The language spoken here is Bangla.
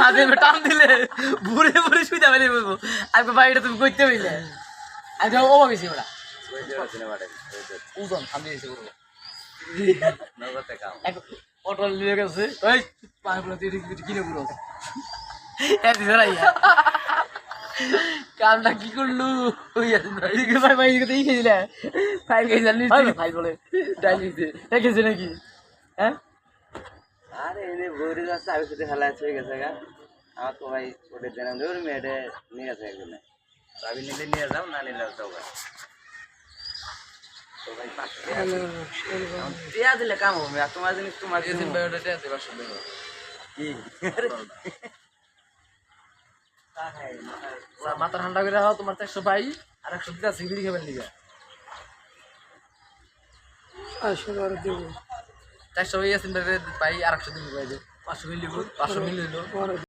আদে টান দিলে বুড়ে বুড়ে শুইতে পারি বলবো আজকে ভাই এটা তুমি করতে হইলে আজকে ও গেছি ওরা ওজন আমি এসে করবো পটল নিয়ে গেছে ওই পাঁচগুলো তুই কিনে পুরো কামটা কি করলু ভাই ভাই খেয়েছিলে ফাইল খেয়েছিল ফাইল বলে ডাইল খেয়েছে নাকি হ্যাঁ আরে এনে বৌরি যাচ্ছে আগে সাথে খেলা হয়ে গেছে গা আমার তো ভাই ওদের দেন ধর মেয়েটে নিয়ে গেছে একজনে আমি নিলে নিয়ে যাও না নিলে যাও গা তো ভাই দিয়া দিলে কাম হবে আর তোমার জিনিস তোমার দিয়েছেন ভাই ওটা আছে বাসন কি মাথা ঠান্ডা করে রাখো তোমার 100 ভাই আর 100 দিতে সিগড়ি খাবেন লিগা 400 ভাই আছেন ভাই আর 100 দিন ভাই 500 মিলি 500 মিলি